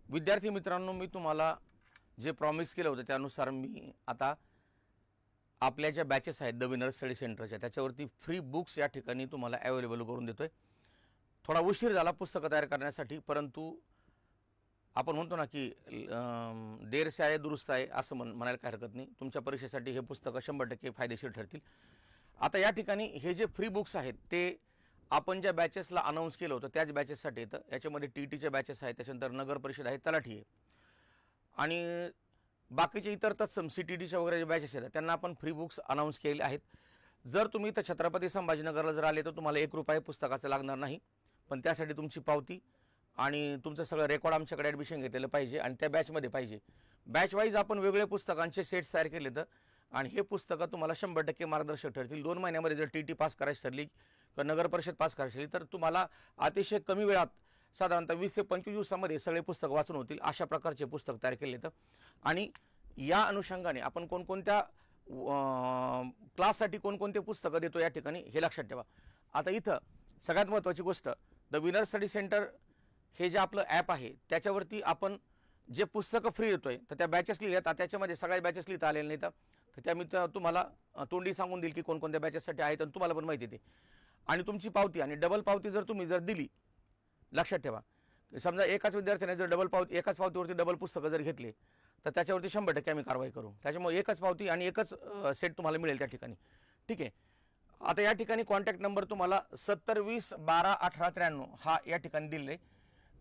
विद्यार्थी मित्रांनो, मी तुम्हाला जे प्रॉमिस केलं होतं त्यानुसार मी आता आपल्या ज्या बॅचेस आहेत द विनर स्टडी सेंटरच्या त्याच्यावरती फ्री बुक्स या ठिकाणी तुम्हाला अवेलेबल करून देतोय। थोडा उशीर झाला पुस्तकं तयार करण्यासाठी, परंतु आपण म्हणतो ना की देर से आये दुरुस्त आहे असं म्हणायला काही हरकत नाही। तुमच्या परीक्षेसाठी हे पुस्तकं 100% फायदेशीर ठरतील। आता या ठिकाणी हे जे फ्री बुक्स आहेत ते आपण ज्या बॅचेसला अनाऊन्स केलं होतं त्याच बॅचेससाठी येतं। याच्यामध्ये टीटीच्या बॅचेस आहेत, त्याच्यानंतर नगर परिषद आहे, तलाठी आहे आणि बाकीचे इतर तत्सम सीटीटीच्या वगैरे जे बॅचेस आहेत त्यांना आपण फ्री बुक्स अनाऊन्स केले आहेत। जर तुम्ही इथं छत्रपती संभाजीनगरला जर आले तर तुम्हाला 1 रुपया पुस्तकाचं लागणार नाही, पण त्यासाठी तुमची पावती आणि तुमचं सगळं रेकॉर्ड आमच्याकडे ॲडमिशन घेतलेलं पाहिजे आणि त्या बॅचमध्ये पाहिजे। बॅच वाईज आपण वेगळे पुस्तकांचे सेट्स तयार केले तर आणि हे पुस्तकं तुम्हाला 100% मार्गदर्शक ठरतील। 2 महिन्यामध्ये जर टीटी पास करायची ठरली किंवा नगर परिषद पास करायची ठरली तर तुम्हाला अतिशय कमी वेळात साधारणतः 20 ते 25 दिवसामध्ये सगळे पुस्तक वाचून होतील अशा प्रकारचे पुस्तक तयार केले तर। आणि या अनुषंगाने आपण कोणकोणत्या क्लाससाठी कोणकोणते पुस्तकं देतो या ठिकाणी हे लक्षात ठेवा। आता इथं सगळ्यात महत्त्वाची गोष्ट, द विनर स्टडी सेंटर हे जे आपलं ॲप आहे त्याच्यावरती आपण जे पुस्तकं फ्री देतोय तर त्या बॅचेस लिहिल्यात, त्याच्यामध्ये सगळ्या बॅचेस लिहिता आलेल्या नाहीत तर त्या मी तुम्हाला तोंडी सांगून देईल की कोणकोणत्या बॅचेससाठी आहेत आणि तुम्हाला पण माहिती आहे ते। आणि तुमची पावती आणि डबल पावती जर तुम्ही दिली, लक्षात ठेवा समजा एकाच विद्यार्थ्याने जर एकाच पावतीवरती डबल पुस्तकं जर घेतले तर त्याच्यावरती 100% आम्ही कारवाई करू। त्याच्यामुळे एकच पावती आणि एकच सेट तुम्हाला मिळेल त्या ठिकाणी, ठीक आहे। आता या ठिकाणी कॉन्टॅक्ट नंबर तुम्हाला 7020121893 हा या ठिकाणी दिले,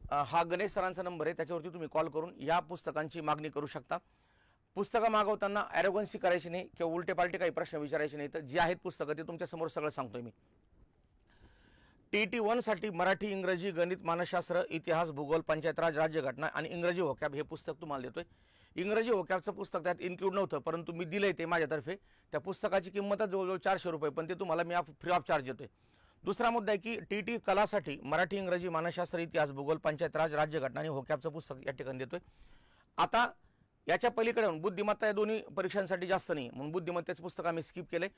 हा गणेश सरांचा नंबर आहे, त्याच्यावरती तुम्ही कॉल करून या पुस्तकांची मागणी करू शकता। पुस्तकं मागवताना ॲरोगन्सी करायची नाही किंवा उलटे पालटे काही प्रश्न विचारायचे नाही, तर जे आहेत पुस्तकं ते तुमच्यासमोर सगळं सांगतोय मी। TT1 साठी मराठी, इंग्रजी, गणित, मानसशास्त्र, इतिहास, भूगोल, पंचायतराज, राज्यघटना आणि इंग्रजी व्होकॅब हे पुस्तक तुम्हाला देतोय। इंग्रजी व्होकॅबचं पुस्तक त्यात इन्क्लूड नव्हतं, परंतु मी दिलंय ते माझ्यातर्फे। त्या पुस्तकाची किंमतच जवळजवळ 400 रुपये, पण ते तुम्हाला मी फ्री ऑफ चार्ज देतोय। दुसरा मुद्दा आहे की TT कलासाठी मराठी, इंग्रजी, मानसशास्त्र, इतिहास, भूगोल, पंचायतराज, राज्यघटना आणि व्होकॅबचं पुस्तक या ठिकाणी देतोय। आता याच्या पलीकडे बुद्धिमत्ता या दोन्ही परीक्षांसाठी जास्त नाही, म्हणून बुद्धिमत्तेचं पुस्तक आम्ही स्किप केले।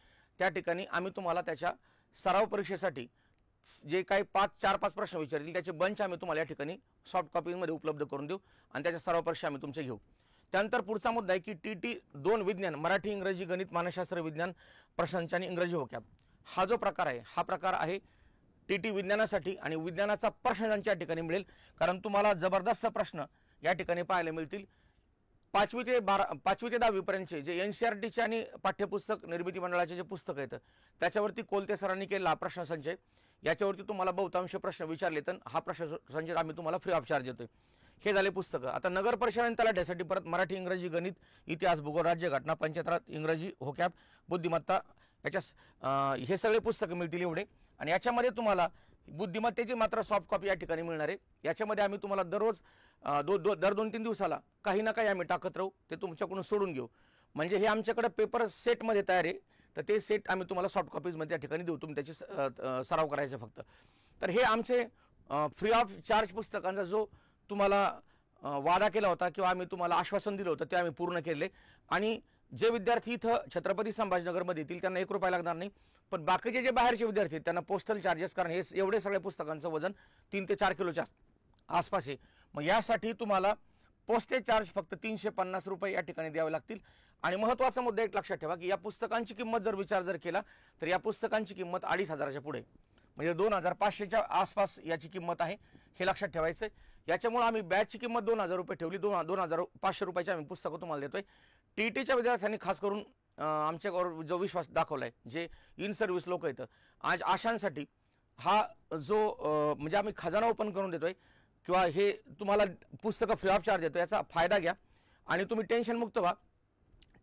त्या ठिकाणी आम्ही तुम्हाला त्याच्या सराव परीक्षेसाठी जे काही 4-5 प्रश्न विचारतील त्याचे बंच आम्ही तुम्हाला या ठिकाणी सॉफ्ट कॉपीमध्ये उपलब्ध करून देऊ आणि त्याच्या सराव परीक्षा आम्ही तुमचे घेऊ। त्यानंतर पुढचा मुद्दा आहे की TT2 विज्ञान मराठी, इंग्रजी, गणित, मानसशास्त्र, विज्ञान प्रश्नांची आणि इंग्रजी व्होकॅब हा जो प्रकार आहे हा प्रकार आहे TT विज्ञानासाठी आणि विज्ञानाचा प्रश्नांच्या ठिकाणी मिळेल, कारण तुम्हाला जबरदस्त प्रश्न या ठिकाणी पाहायला मिळतील। 5वी ते 10वी पर्यंतचे जे NCERTचे आणि पाठ्यपुस्तक निर्मिती मंडळाचे जे पुस्तक आहेत त्याच्यावरती कोलते सरांनी केलेला प्रश्नसंचय, याच्यावरती तुम्हाला बहुतांश प्रश्न विचारले तर हा प्रश्नसंच आम्ही तुम्हाला फ्री ऑफ चार्ज देतोय। हे झाले पुस्तकं। आता नगर परिषद आणि तलाठ्यासाठी परत मराठी, इंग्रजी, गणित, इतिहास, भूगोल, राज्यघटना, पंचायतराज, इंग्रजी व्होकॅब, बुद्धिमत्ता याच्या हे सगळे पुस्तकं मिळतील एवढे। आणि याच्यामध्ये तुम्हाला बुद्धिमत्तेची मात्र सॉफ्ट कॉपी या ठिकाणी मिळणार आहे। याच्यामध्ये आम्ही तुम्हाला दररोज दर 2-3 दिवसाला काही ना काही आम्ही टाकत राहू, ते तुमच्याकडून सोडून घेऊ। म्हणजे हे आमच्याकडे पेपर सेटमध्ये तयार आहे, तर ते सेट आम्ही तुम्हाला सॉफ्ट कॉपीजमध्ये या ठिकाणी देऊ, तुम्ही त्याची सराव करायचे फक्त। तर हे आमचे फ्री ऑफ चार्ज पुस्तकांचा जो तुम्हाला वादा केला होता किंवा आम्ही तुम्हाला आश्वासन दिलं होतं ते आम्ही पूर्ण केले। आणि जे विद्यार्थी इथं छत्रपती संभाजीनगरमध्ये येतील त्यांना 1 रुपया लागणार नाही, पण बाकीचे जे बाहेरचे विद्यार्थी आहेत त्यांना पोस्टल चार्जेस, कारण हे एवढे सगळे पुस्तकांचं वजन 3 ते 4 किलोच्या आसपास आहे, मग यासाठी तुम्हाला पोस्टेज चार्ज फक्त 350 रुपये या ठिकाणी द्यावे लागतील। आणि महत्त्वाचा मुद्दा एक लक्षात ठेवा की या पुस्तकांची किंमत जर केला तर या पुस्तकांची किंमत 2500च्या पुढे, म्हणजे 2500च्या आसपास याची किंमत आहे, हे लक्षात ठेवायचं। याच्यामुळे आम्ही बॅचची किंमत 2000 रुपये ठेवली, 2500 रुपयाची आम्ही पुस्तकं तुम्हाला देतोय। TTच्या विद्यार्थ्यांनी खास करून आमच्यावर जो विश्वास दाखवलाय, जे इन सर्व्हिस लोक आहेत, आज आशांसाठी हा जो म्हणजे आम्ही खजाना ओपन करून देतोय किंवा हे तुम्हाला पुस्तकं फ्री ऑफ चार्ज देतो, याचा फायदा घ्या आणि तुम्ही टेन्शन मुक्त व्हा।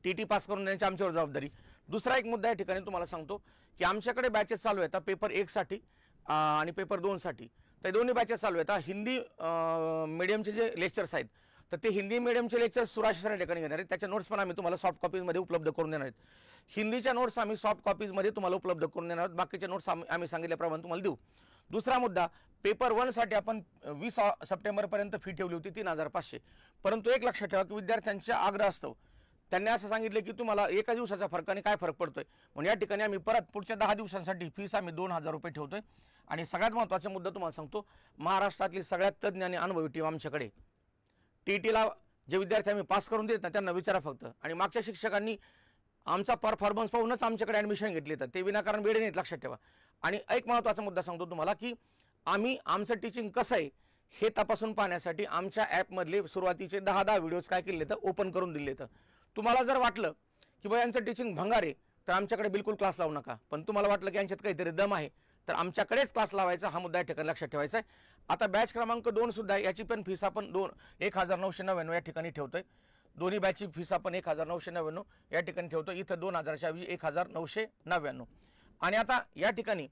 TT पास करून देण्याची आमच्यावर जबाबदारी। दुसरा एक मुद्दा या ठिकाणी तुम्हाला सांगतो की आमच्याकडे बॅचेस चालू आहेत पेपर 1 साठी आणि पेपर 2 साठी, तर दोन्ही बॅचेस चालू आहेत। हिंदी मीडियमचे जे लेक्चर्स आहेत तर ते हिंदी मीडियमचे लेक्चर्स सुराश सर या ठिकाणी घेणार आहेत, त्याच्या नोट्स पण आम्ही तुम्हाला सॉफ्ट कॉपीजमध्ये उपलब्ध करून देणार आहेत। हिंदीच्या नोट्स आम्ही सॉफ्ट कॉपीजमध्ये तुम्हाला उपलब्ध करून देणार आहोत, बाकीच्या नोट्स आम्ही सांगितल्याप्रमाणे तुम्हाला देऊ। दुसरा मुद्दा, पेपर 1 साठी आपण 20 सप्टेंबरपर्यंत फी ठेवली होती 3500, परंतु एक लक्षात ठेवा की विद्यार्थ्यांच्या आग्रह असतो त्यांनी असं सांगितलं की तुम्हाला एका दिवसाच्या फरकाने काय फरक पडतोय, म्हणून या ठिकाणी आम्ही परत पुढच्या 10 दिवसांसाठी फीस आम्ही 2000 रुपये ठेवतोय। आणि सगळ्यात महत्त्वाचा मुद्दा तुम्हाला सांगतो, महाराष्ट्रातली सगळ्यात तज्ञ आणि अनुभवी टीम आमच्याकडे TETला जे विद्यार्थी आम्ही पास करून देत ना त्यांना विचारा फक्त. आणि मागच्या शिक्षकांनी आमचा परफॉर्मन्स पाहूनच आमच्याकडे ॲडमिशन घेतली, तर ते विनाकारण वेळे नाहीत, लक्षात ठेवा. आणि एक महत्त्वाचा मुद्दा सांगतो तुम्हाला की आम्ही आमचं टीचिंग कसं आहे हे तपासून पाहण्यासाठी आमच्या ॲपमधले सुरुवातीचे 10 व्हिडिओज काय केले तर ओपन करून दिले. तर तुम्हाला जर वाटलं की बा यांचं टीचिंग भंगार आहे तर आमच्याकडे बिलकुल क्लास लावू नका. पण तुम्हाला वाटलं की यांच्यात काहीतरी दम आहे तर आमच्याकडेच क्लास लावायचा, हा मुद्दा या ठिकाणी लक्षात ठेवायचा आहे. आता बॅच क्रमांक 2 सुद्धा याची पण फीस आपण 1999 या ठिकाणी ठेवतोय. दोन्ही बॅचची फीस आपण 1999 या ठिकाणी ठेवतो. इथं 2000च्या ऐवजी 1999. आणि आता या ठिकाणी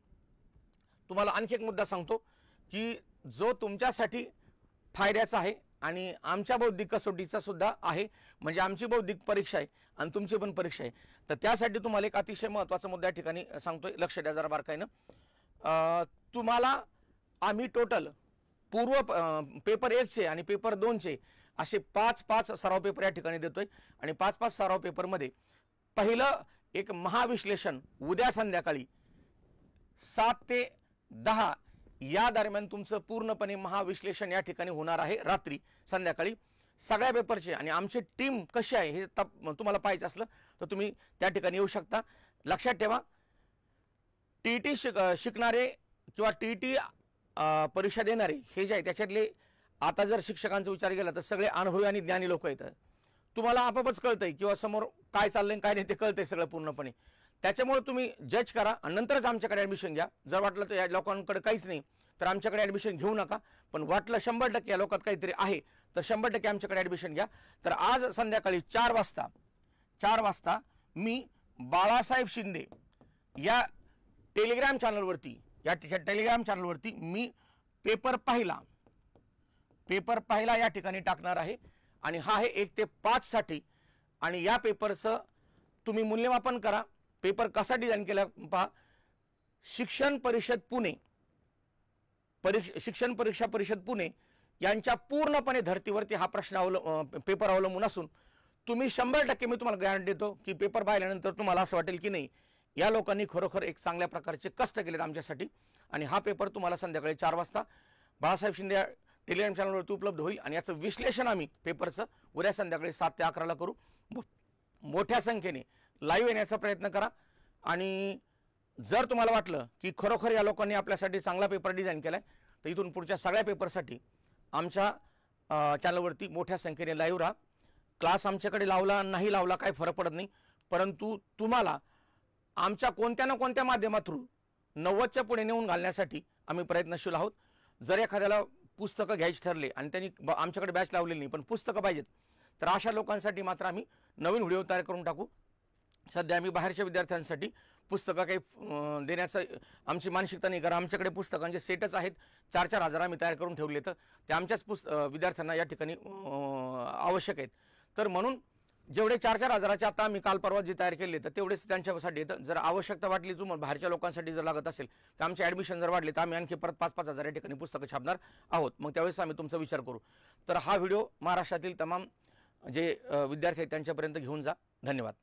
तुम्हाला आणखी एक मुद्दा सांगतो की जो तुमच्यासाठी फायद्याचा आहे आणि आमच्या बौद्धिक कसोटीचा सुद्धा आहे. म्हणजे आमची बौद्धिक परीक्षा आहे आणि तुमची पण परीक्षा आहे. तर त्यासाठी तुम्हाला एक अतिशय महत्त्वाचा मुद्दा या ठिकाणी सांगतोय, लक्ष द्या जरा बारकाईनं. तुम्हाला आम्ही टोटल पेपर 1चे आणि पेपर 2चे असे 5 सराव पेपर या ठिकाणी देतोय. आणि 5 सराव पेपरमध्ये पहिलं एक महाविश्लेषण उद्या संध्याकाळी 7 ते 10 या दरम्यान तुमचं पूर्णपणे महाविश्लेषण या ठिकाणी होणार आहे रात्री संध्याकाळी सगळ्या पेपरचे. आणि आमची टीम कशी आहे हे तुम्हाला पाहायचं असलं तर तुम्ही त्या ठिकाणी येऊ शकता. लक्षात ठेवा, TET शिकणारे किंवा TET परीक्षा देणारे हे जे आहे त्याच्यातले आता जर शिक्षकांचा विचार केला तर सगळे अनुभवी आणि ज्ञानी लोक येतात. तुम्हाला आपोआपच कळतंय किंवा समोर काय चाललंय काय नाही ते कळतंय सगळं पूर्णपणे. त्याच्यामुळे तुम्ही जज करा आणि नंतरच आमच्याकडे ॲडमिशन घ्या. जर वाटलं तर या लोकांकडे काहीच नाही तर आमच्याकडे ॲडमिशन घेऊ नका. पण वाटलं 100% या लोकात काहीतरी आहे तर 100% आमच्याकडे ॲडमिशन घ्या. तर आज संध्याकाळी 4 वाजता मी बाळासाहेब शिंदे या टेलिग्राम चॅनलवरती मी पेपर पहिला या ठिकाणी टाकणार आहे. आणि हा आहे 1 ते 5 साठी. आणि या पेपरचं तुम्ही मूल्यमापन करा. पेपर कसा डिझाईन केला पहा. शिक्षण परीक्षा परिषद पुणे यांच्या पूर्णपणे धर्तीवरती हा पेपर अवलंबून असून तुम्ही 100% मी तुम्हाला गॅरंटी देतो की पेपर पाहिल्यानंतर तुम्हाला असं वाटेल की नाही या लोकांनी खरोखर एक चांगल्या प्रकारचे कष्ट केलेत आमच्यासाठी. आणि हा पेपर तुम्हाला संध्याकाळी 4 वाजता बाळासाहेब शिंदे टेलिग्राम चॅनलवरती उपलब्ध होईल. आणि याचं विश्लेषण आम्ही पेपरचं उद्या संध्याकाळी 7 ते 11 करू. मोठ्या संख्येने लाईव्ह येण्याचा प्रयत्न करा. आणि जर तुम्हाला वाटलं की खरोखर या लोकांनी आपल्यासाठी चांगला पेपर डिझाईन केलाय तर इथून पुढच्या सगळ्या पेपरसाठी आमच्या चॅनलवरती मोठ्या संख्येने लाईव्ह राहा. क्लास आमच्याकडे लावला नाही लावला काही फरक पडत नाही, परंतु तुम्हाला आमच्या कोणत्या ना कोणत्या माध्यमातून 90च्या पुढे नेऊन घालण्यासाठी आम्ही प्रयत्नशील आहोत. जर एखाद्याला पुस्तकं घ्यायची ठरले आणि त्यांनी आमच्याकडे बॅच लावलेली नाही पण पुस्तकं पाहिजेत तर अशा लोकांसाठी मात्र आम्ही नवीन व्हिडिओ तयार करून टाकू. सध्या आम्ही बाहेरच्या विद्यार्थ्यांसाठी पुस्तकं काही देण्याचं आमची मानसिकता नाही, कारण आमच्याकडे पुस्तकांचे सेटच आहेत 4-4 हजार आम्ही तयार करून ठेवले तर ते आमच्याच विद्यार्थ्यांना या ठिकाणी आवश्यक आहेत. तर म्हणून जेवढे 4-4 हजाराचे आता आम्ही काल परवा जे तयार केले तर तेवढेच त्यांच्यासाठी येतं. जर आवश्यकता वाटली तुम्हाला बाहेरच्या लोकांसाठी जर लागत असेल तर आमचे ॲडमिशन जर वाढले तर आम्ही आणखी परत 5-5 हजार या ठिकाणी पुस्तकं छापणार आहोत. मग त्यावेळेस आम्ही तुमचा विचार करू. तर हा व्हिडिओ महाराष्ट्रातील तमाम जे विद्यार्थी आहेत त्यांच्यापर्यंत घेऊन जा. धन्यवाद.